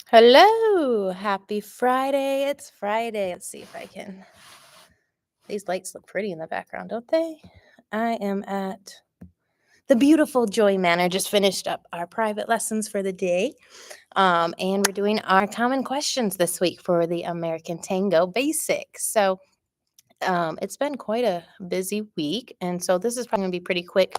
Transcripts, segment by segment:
Hello, happy Friday. It's Friday. Let's see if I can. These lights look pretty in the background, don't they? I am at the beautiful Joy Manor. Just finished up our private lessons for the day. And we're doing our common questions this week for the American Tango Basics. It's been quite a busy week, and so this is probably going to be pretty quick.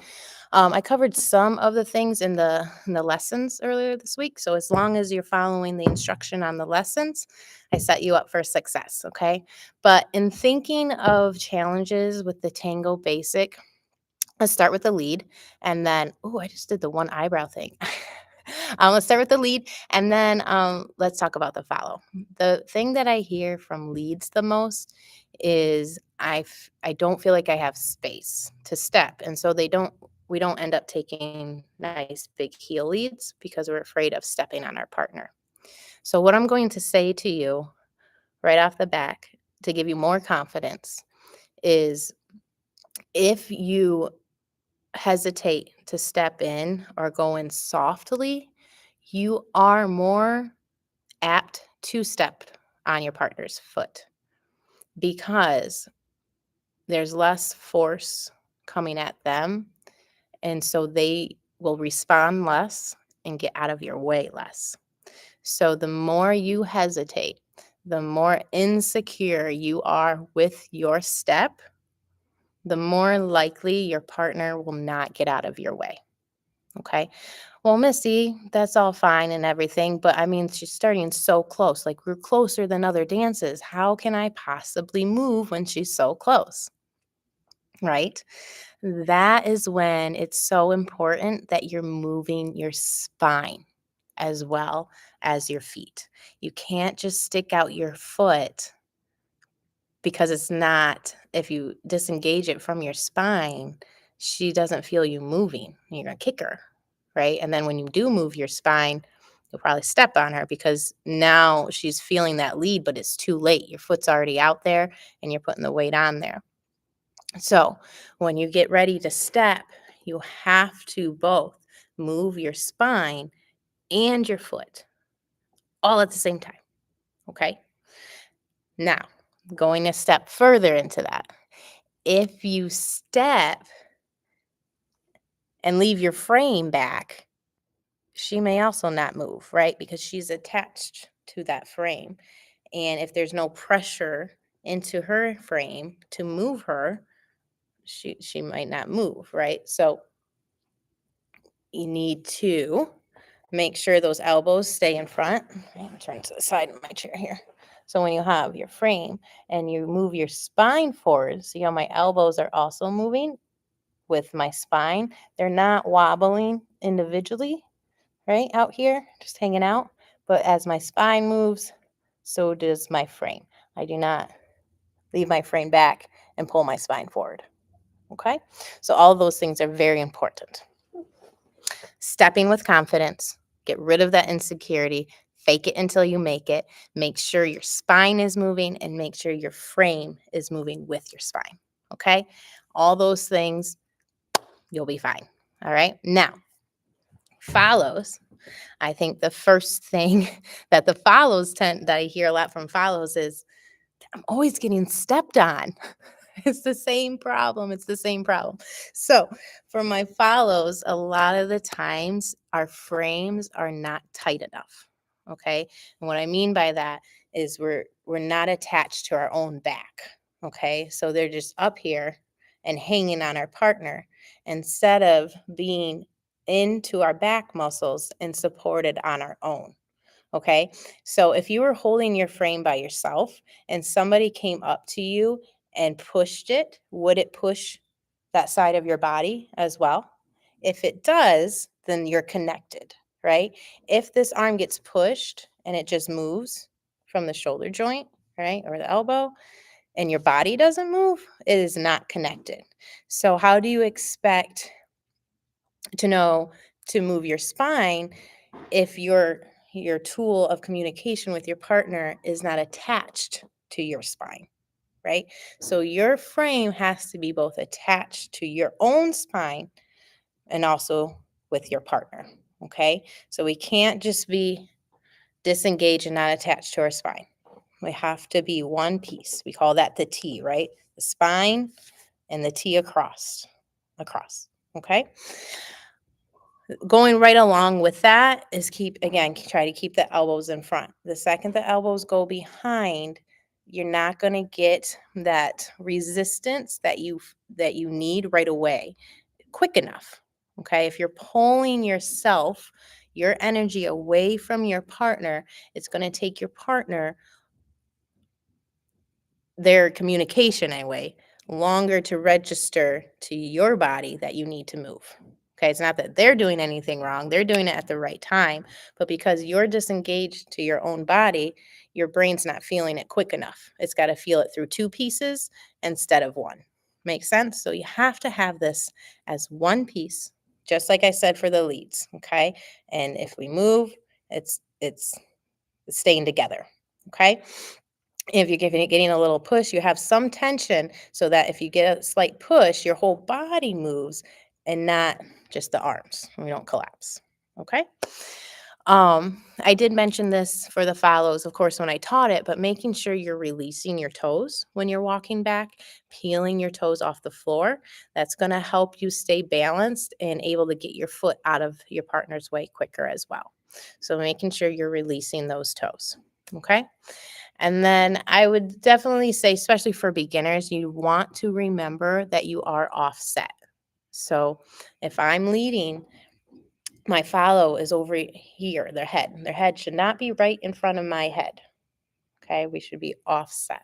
I covered some of the things in the lessons earlier this week, so as long as you're following the instruction on the lessons, I set you up for success. Okay, but in thinking of challenges with the Tango Basic, let's start with the lead, and then I just did the one eyebrow thing. Let's start with the lead, and then let's talk about the follow. The thing that I hear from leads the most is I don't feel like I have space to step, and so we don't end up taking nice big heel leads because we're afraid of stepping on our partner. So what I'm going to say to you right off the back to give you more confidence is if you hesitate to step in or go in softly, you are more apt to step on your partner's foot because there's less force coming at them. And so they will respond less and get out of your way less. So the more you hesitate, the more insecure you are with your step, the more likely your partner will not get out of your way. Okay. Well, Missy, that's all fine and everything, but I mean, she's starting so close. Like, we're closer than other dances. How can I possibly move when she's so close? Right? That is when it's so important that you're moving your spine as well as your feet. You can't just stick out your foot because it's not, if you disengage it from your spine, she doesn't feel you moving. You're going to kick her, right? And then when you do move your spine, you'll probably step on her because now she's feeling that lead, but it's too late. Your foot's already out there and you're putting the weight on there. So when you get ready to step, you have to both move your spine and your foot all at the same time. Okay. Now, going a step further into that, if you step and leave your frame back, she may also not move, right? Because she's attached to that frame. And if there's no pressure into her frame to move her, she might not move, right? So you need to make sure those elbows stay in front. I'm gonna turn to the side of my chair here. So when you have your frame and you move your spine forward, see how my elbows are also moving with my spine? They're not wobbling individually, right? Out here, just hanging out. But as my spine moves, so does my frame. I do not leave my frame back and pull my spine forward. Okay? So all of those things are very important. Stepping with confidence, get rid of that insecurity, fake it until you make it. Make sure your spine is moving and make sure your frame is moving with your spine. Okay? All those things, you'll be fine. All right? Now, follows. I think the first thing that I hear a lot from follows is I'm always getting stepped on. It's the same problem. It's the same problem. So for my follows, a lot of the times our frames are not tight enough. Okay. And what I mean by that is we're not attached to our own back. Okay. So they're just up here and hanging on our partner instead of being into our back muscles and supported on our own. Okay. So if you were holding your frame by yourself and somebody came up to you and pushed it, would it push that side of your body as well? If it does, then you're connected, right? If this arm gets pushed and it just moves from the shoulder joint, right, or the elbow, and your body doesn't move, it is not connected. So, how do you expect to know to move your spine if your tool of communication with your partner is not attached to your spine, right? So your frame has to be both attached to your own spine and also with your partner, okay? So we can't just be disengaged and not attached to our spine. We have to be one piece. We call that the T, right? The spine and the T across. Okay? Going right along with that is try to keep the elbows in front. The second the elbows go behind, you're not going to get that resistance that you need right away quick enough. Okay? If you're pulling your energy away from your partner, it's going to take your partner their communication anyway longer to register to your body that you need to move. Okay, it's not that they're doing anything wrong, they're doing it at the right time, but because you're disengaged to your own body, your brain's not feeling it quick enough. It's got to feel it through two pieces instead of one. Makes sense? So you have to have this as one piece, just like I said for the leads. Okay, and if we move, it's staying together. Okay. If you're getting a little push, you have some tension so that if you get a slight push, your whole body moves and not just the arms. We don't collapse. Okay. I did mention this for the follows, of course, when I taught it, but making sure you're releasing your toes when you're walking back, peeling your toes off the floor. That's going to help you stay balanced and able to get your foot out of your partner's way quicker as well. So making sure you're releasing those toes. Okay. And then I would definitely say, especially for beginners, you want to remember that you are offset. So if I'm leading, my follow is over here, their head. Their head should not be right in front of my head. Okay, we should be offset,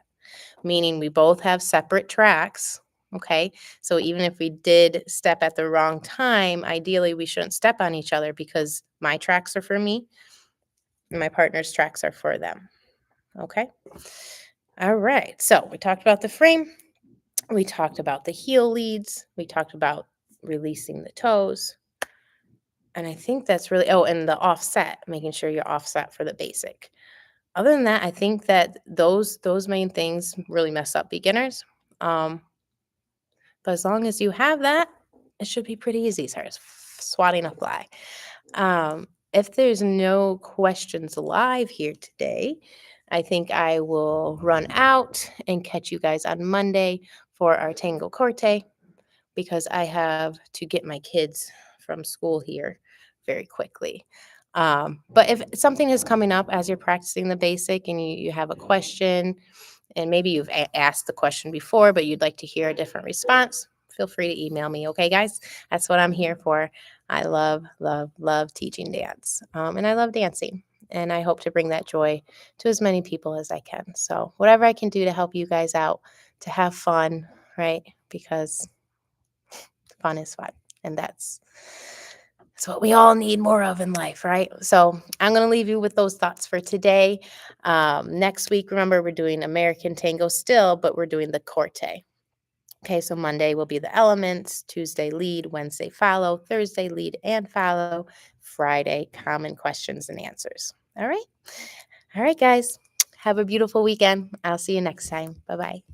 meaning we both have separate tracks. Okay, so even if we did step at the wrong time, ideally we shouldn't step on each other because my tracks are for me and my partner's tracks are for them. Okay. All right. So we talked about the frame. We talked about the heel leads. We talked about releasing the toes. And I think that's really, and the offset, making sure you're offset for the basic. Other than that, I think that those main things really mess up beginners. But as long as you have that, it should be pretty easy. Sorry, swatting a fly. If there's no questions live here today, I think I will run out and catch you guys on Monday for our Tango Corte because I have to get my kids from school here very quickly. But if something is coming up as you're practicing the basic and you have a question, and maybe you've asked the question before, but you'd like to hear a different response, feel free to email me. Okay, guys? That's what I'm here for. I love, love, love teaching dance. And I love dancing. And I hope to bring that joy to as many people as I can. So, whatever I can do to help you guys out to have fun, right? Because fun is fun. And that's what we all need more of in life, right? So I'm going to leave you with those thoughts for today. Next week, remember, we're doing American Tango still, but we're doing the Corte. Okay, so Monday will be the elements, Tuesday lead, Wednesday follow, Thursday lead and follow, Friday common questions and answers. All right. All right, guys. Have a beautiful weekend. I'll see you next time. Bye-bye.